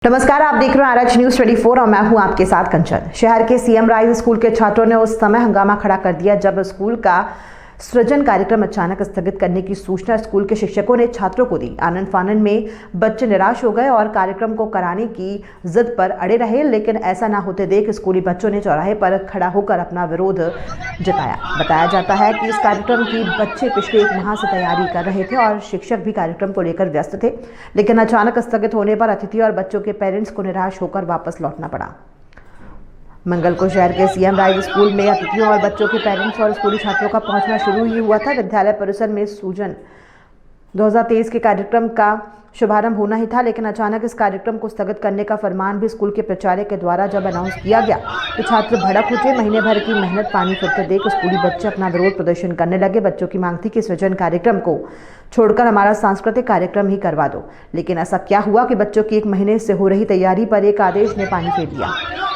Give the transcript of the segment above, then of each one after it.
नमस्कार, आप देख रहे हैं आरएच न्यूज 24 और मैं हूं आपके साथ कंचन। शहर के सीएम राइज स्कूल के छात्रों ने उस समय हंगामा खड़ा कर दिया जब स्कूल का सृजन कार्यक्रम अचानक स्थगित करने की सूचना स्कूल के शिक्षकों ने छात्रों को दी। आनन फानन में बच्चे निराश हो गए और कार्यक्रम को कराने की जिद पर अड़े रहे, लेकिन ऐसा ना होते देख स्कूली बच्चों ने चौराहे पर खड़ा होकर अपना विरोध जताया। बताया जाता है कि इस कार्यक्रम की बच्चे पिछले 1 माह से तैयारी कर रहे थे और शिक्षक भी कार्यक्रम को लेकर व्यस्त थे, लेकिन अचानक स्थगित होने पर अतिथि और बच्चों के पेरेंट्स को निराश होकर वापस लौटना पड़ा। मंगल को शहर के सीएम राइज स्कूल में अतिथियों और बच्चों के पेरेंट्स और स्कूली छात्रों का पहुंचना शुरू ही हुआ था। विद्यालय परिसर में सूजन 2023 के कार्यक्रम का शुभारंभ होना ही था, लेकिन अचानक इस कार्यक्रम को स्थगित करने का फरमान भी स्कूल के प्राचार्य के द्वारा जब अनाउंस किया गया तो छात्र भड़क उठे। महीने भर की मेहनत पानी फिरते देख स्कूली बच्चे अपना विरोध प्रदर्शन करने लगे। बच्चों की मांग थी कि सृजन कार्यक्रम को छोड़कर हमारा सांस्कृतिक कार्यक्रम ही करवा दो, लेकिन ऐसा क्या हुआ कि बच्चों की 1 महीने से हो रही तैयारी पर एक आदेश ने पानी फेर दिया।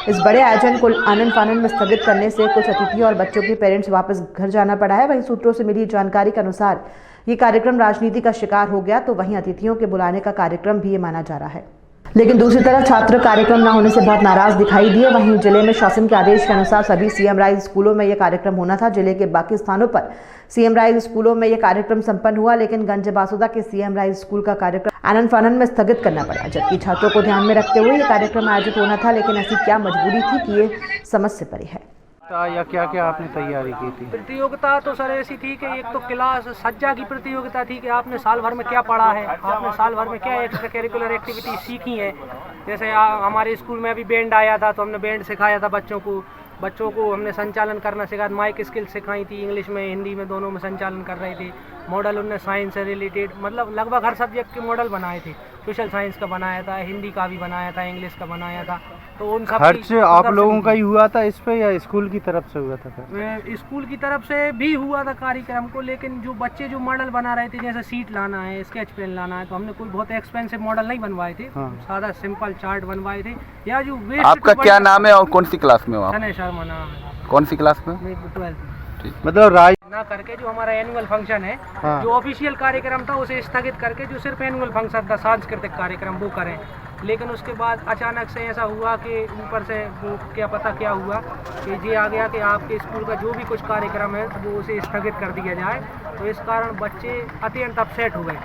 इस बड़े आयोजन को आनन फानन में स्थगित करने से कुछ अतिथि और बच्चों के पेरेंट्स वापस घर जाना पड़ा है। वहीं सूत्रों से मिली जानकारी के अनुसार ये कार्यक्रम राजनीति का शिकार हो गया, तो वहीं अतिथियों के बुलाने का कार्यक्रम भी ये माना जा रहा है। लेकिन दूसरी तरफ छात्र कार्यक्रम न होने से बहुत नाराज दिखाई दिए। वहीं जिले में शासन के आदेश के अनुसार सभी सीएम राइज स्कूलों में यह कार्यक्रम होना था। जिले के बाकी स्थानों पर सीएम राइज स्कूलों में यह कार्यक्रम संपन्न हुआ, लेकिन गंज बासुदा के सीएम राइज स्कूल का कार्यक्रम आनन फानन में स्थगित करना पड़ा, जबकि छात्रों को ध्यान में रखते हुए यह कार्यक्रम आयोजित होना था। लेकिन ऐसी क्या मजबूरी थी कि ये समझ से परे है। या क्या क्या आपने तैयारी की थी? प्रतियोगिता तो सर ऐसी थी कि एक तो क्लास सज्जा की प्रतियोगिता थी कि आपने साल भर में क्या पढ़ा है, आपने साल भर में क्या एक्स्ट्रा करिकुलर एक्टिविटी सीखी है। जैसे हमारे स्कूल में अभी बैंड आया था तो हमने बैंड सिखाया था बच्चों को हमने संचालन करना सिखाया, माइक स्किल सिखाई थी, इंग्लिश में हिंदी में दोनों में संचालन कर रहे थे। मॉडल उनने साइंस से रिलेटेड मतलब लगभग हर सब्जेक्ट के मॉडल बनाए थे। सोशल साइंस का बनाया था, हिंदी का भी बनाया था, इंग्लिश का बनाया था। तो उन सब खर्च आप लोगों का ही हुआ था इस पे या स्कूल की तरफ से हुआ था? स्कूल की तरफ से भी हुआ था कार्यक्रम को, लेकिन जो बच्चे जो मॉडल बना रहे थे जैसे सीट लाना है, स्केच पेन लाना है, तो हमने कोई बहुत एक्सपेंसिव मॉडल नहीं बनवाए थे। सादा सिंपल चार्ट बनवाए थे। या जो वेस्ट आपका क्या नाम है और कौन सी क्लास में हो आप? सने शर्मा नाम है। कौन सी क्लास में? 12th। मतलब राज ना करके जो हमारा एनुअल फंक्शन है, जो ऑफिशियल कार्यक्रम था उसे स्थगित करके जो सिर्फ एनुअल फंक्शन था सांस्कृतिक कार्यक्रम वो करें। लेकिन उसके बाद अचानक से ऐसा हुआ कि ऊपर से वो क्या पता क्या हुआ कि ये आ गया कि आपके स्कूल का जो भी कुछ कार्यक्रम है वो उसे स्थगित कर दिया जाए। तो इस कारण बच्चे अत्यंत अपसेट हो गए,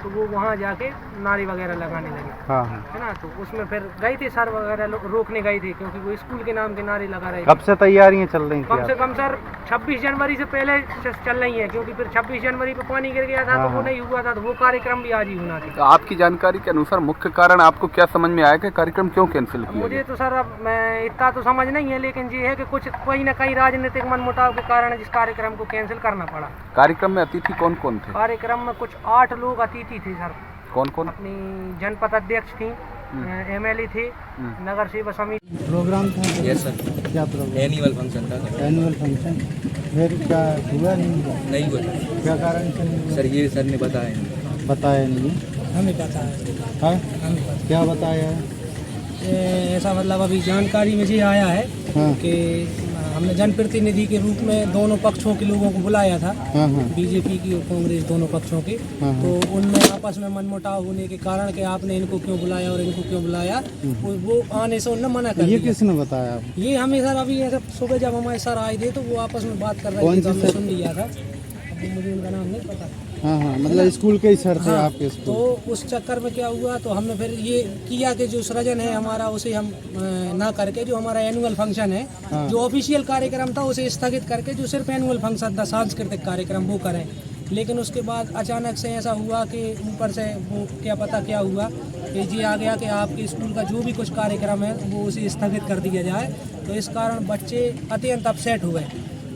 तो वो वहाँ जाके नारे वगैरह लगाने लगे। है ना, तो उसमें फिर गए थे सर वगैरह रोकने गए थे, क्योंकि वो स्कूल के नाम के नारे लगा रहे थे। कब से तैयारियां चल रही थी? कम से कम सर 26 जनवरी से पहले चल रही है, क्योंकि फिर 26 जनवरी पे पानी गिर गया था तो वो नहीं हुआ था, तो वो कार्यक्रम भी आज ही होना था। तो आपकी जानकारी के अनुसार मुख्य कारण आपको क्या समझ में आया कि कार्यक्रम क्यों कैंसिल किया? मुझे तो सर अब मैं इतना तो समझ नहीं है, लेकिन ये है कि कुछ कहीं ना कहीं राजनीतिक मनमुटाव के कारण इस कार्यक्रम को कैंसिल करना पड़ा। कार्यक्रम में अतिथि कौन कौन थे? कार्यक्रम में कुछ 8 लोग अतिथि थे सर। कौन कौन? अपनी जनपद अध्यक्ष थी, एमएलए थे, नगर सेवा समिति। प्रोग्राम था? Yes sir. क्या प्रोग्राम? एनुअल फंक्शन था। एनुअल फंक्शन फिर क्या हुआ? नहीं हुआ। क्या कारण से? सर ये सर ने बताया नहीं। हमें पता है। क्या बताया है? ऐसा मतलब अभी जानकारी में ये आया है कि हमने जनप्रतिनिधि के रूप में दोनों पक्षों के लोगों को बुलाया था, बीजेपी की और कांग्रेस दोनों पक्षों के। तो उनमें आपस में मनमुटाव होने के कारण कि आपने इनको क्यों बुलाया और इनको क्यों बुलाया, वो आने से उन्होंने मना कर दिया। ये किसने बताया? ये हमें सर अभी ऐसा सुबह जब हमारे सर आए थे तो वो आपस में बात कर रहे थे, तो हमने सुन लिया था। अब मुझे उनका नाम नहीं पता। मतलब स्कूल के ही सर थे आपके स्कूल? तो उस चक्कर में क्या हुआ, तो हमने फिर ये किया कि जो सृजन है हमारा उसे हम ना करके जो हमारा एनुअल फंक्शन है, जो ऑफिशियल कार्यक्रम था उसे स्थगित करके जो सिर्फ एनुअल फंक्शन था सांस्कृतिक कार्यक्रम वो करें। लेकिन उसके बाद अचानक से ऐसा हुआ कि ऊपर से वो क्या पता क्या हुआ कि ये आ गया कि आपके स्कूल का जो भी कुछ कार्यक्रम है वो उसे स्थगित कर दिया जाए। तो इस कारण बच्चे अत्यंत अपसेट हो गए,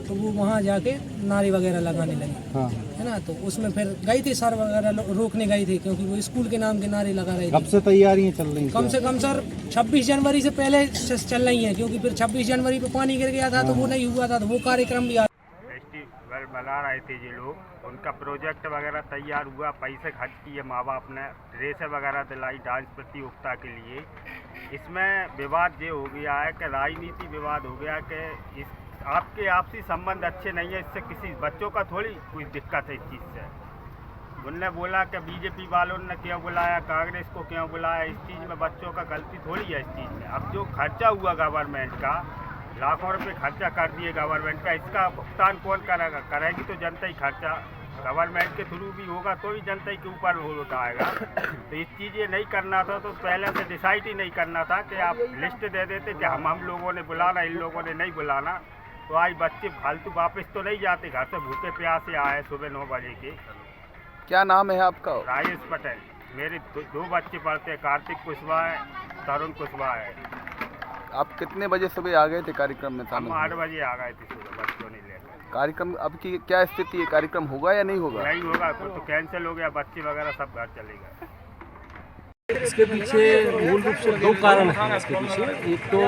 तो वो वहाँ जाके नारे वगैरह लगाने लगे। है ना, तो उसमें फिर गई थी सर वगैरह रोकने गई थी, क्योंकि वो स्कूल के नाम के नारे लगा रहे थे। कब से तैयारियां चल रही? कम से कम सर 26 जनवरी से पहले चल रही है, क्योंकि फिर 26 जनवरी पे पानी गिर गया था तो वो नहीं हुआ था, तो वो कार्यक्रम भी फेस्टिवल बना रहे थे ये लोग, उनका प्रोजेक्ट वगैरह तैयार हुआ, पैसे खर्च किए माँ बाप ने, ड्रेसें वगैरह दिलाई डांस प्रतियोगिता के लिए। इसमें विवाद ये हो गया है कि राजनीति विवाद हो गया कि इस आपके आपसी संबंध अच्छे नहीं है, इससे किसी बच्चों का थोड़ी कोई दिक्कत है इस चीज़ से। उनने बोला कि बीजेपी वालों ने क्यों बुलाया, कांग्रेस को क्यों बुलाया। इस चीज़ में बच्चों का गलती थोड़ी है इस चीज़ में। अब जो खर्चा हुआ गवर्नमेंट का, लाखों रुपए खर्चा कर दिए गवर्नमेंट का, इसका भुगतान कौन करेगा? करेगी तो जनता ही खर्चा। गवर्नमेंट के थ्रू भी होगा तो भी जनता के ऊपर उठाएगा। तो इस चीज़ ये नहीं करना था, तो पहले से डिसाइड ही नहीं करना था कि आप लिस्ट दे देते कि हम लोगों ने बुलाना, इन लोगों ने नहीं बुलाना। तो आज बच्चे फालतू वापस तो नहीं जाते, घर से भूखे प्यासे आए सुबह 9 बजे के। क्या नाम है आपका? राजेश पटेल। मेरे दो बच्चे पढ़ते हैं, कार्तिक कुशवाहा है, तरुण कुशवाहा है। आप कितने बजे सुबह आ गए थे कार्यक्रम में हम शामिल? 8 बजे आ गए थे सुबह बच्चों ने लेकर। कार्यक्रम अब की क्या स्थिति है? कार्यक्रम होगा या नहीं होगा? नहीं होगा, तो कैंसिल हो गया, बच्चे वगैरह सब घर चले गए। इसके पीछे मूल रूप से 2 कारण हैं। इसके पीछे एक तो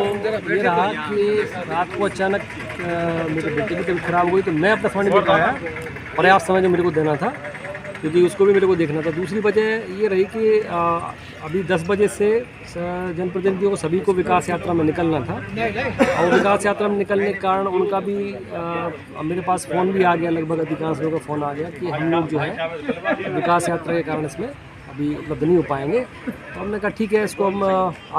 ये रहा कि रात को अचानक मेरे बेटे की तबीयत खराब हो गई, तो मैं अपना समय नहीं दे पाया, पर्याप्त समय जो मेरे को देना था, क्योंकि उसको भी मेरे को देखना था। दूसरी वजह ये रही कि अभी 10 बजे से जनप्रतिनिधियों को सभी को विकास यात्रा में निकलना था, और विकास यात्रा में निकलने के कारण उनका भी मेरे पास फ़ोन भी आ गया, लगभग अधिकांश लोगों का फ़ोन आ गया कि हम लोग जो है विकास यात्रा के कारण इसमें अभी उपलब्ध नहीं हो पाएंगे। तो हमने कहा ठीक है, इसको हम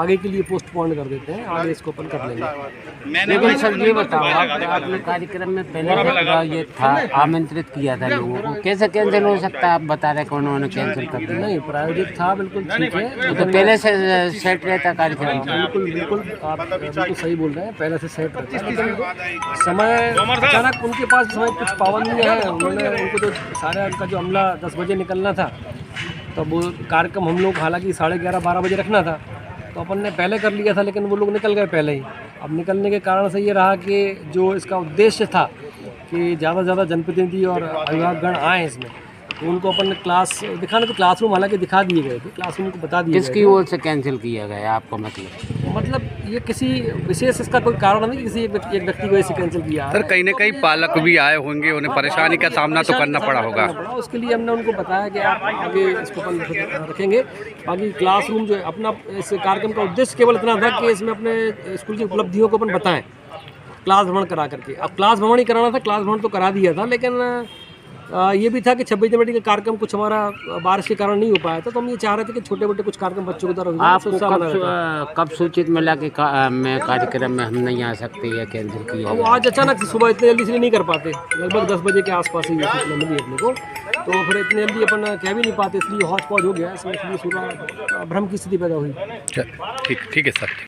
आगे के लिए पोस्टपोन कर देते हैं, आगे इसको अपन कर लेंगे। लेकिन सर ये बताओ, आपने कार्यक्रम में पहले ये था आमंत्रित किया था लोगों को, कैसे कैंसिल हो सकता है? आप बता रहे कौन उन्होंने कैंसिल कर दिया? नहीं, प्रायोजित था, बिल्कुल ठीक है। तो पहले से सेट रहता कार्यक्रम? बिल्कुल बिल्कुल, आप बिल्कुल सही बोल रहे हैं, पहले से सेट रहता है। लेकिन समय अचानक उनके पास समय कुछ पाबंदियाँ हैं, उनको तो सारा उनका जो अमला 10 बजे निकलना था, तो वो कार्यक्रम हम लोग हालांकि 11:30-12 बजे रखना था, तो अपन ने पहले कर लिया था, लेकिन वो लोग निकल गए पहले ही। अब निकलने के कारण से ये रहा कि जो इसका उद्देश्य था कि ज़्यादा से ज़्यादा जनप्रतिनिधि और अभिभावकगण आए इसमें, तो उनको अपन ने क्लास दिखाना, तो क्लासरूम हालांकि दिखा दिए गए थे, क्लासरूम को बता दिए। किसकी ओर से कैंसिल किया गया आपको? मतलब ये किसी विशेष इसका कोई कारण नहीं, किसी एक व्यक्ति को ऐसे कैंसिल किया। सर कहीं ना कहीं पालक भी आए होंगे, उन्हें परेशानी का सामना तो करना पड़ा होगा। उसके लिए हमने उनको बताया कि आप आगे इसको रखेंगे। बाकी क्लासरूम जो है, अपना इस कार्यक्रम का उद्देश्य केवल इतना था कि इसमें अपने स्कूल की उपलब्धियों को अपन बताएं, क्लास भ्रमण करा करके। अब क्लास भ्रमण ही कराना था, क्लास भ्रमण तो करा दिया था, लेकिन ये भी था कि 26 जनवरी का कार्यक्रम कुछ हमारा बारिश के कारण नहीं हो पाया था, तो हम ये चाह रहे थे कि छोटे मोटे कुछ कार्यक्रम बच्चों को द्वारा आपको कब सूचित मिला कि मैं कार्यक्रम में हम नहीं आ सकते या कैंसिल किया? वो आज अचानक से सुबह इतने जल्दी से नहीं कर पाते, लगभग 10 बजे के आसपास ही सूचना मिली अपने को, तो फिर इतने जल्दी अपन कह भी नहीं पाते, इसलिए हौच पौच हो गया, इसलिए पूरा भ्रम की स्थिति पैदा हुई। ठीक है सर।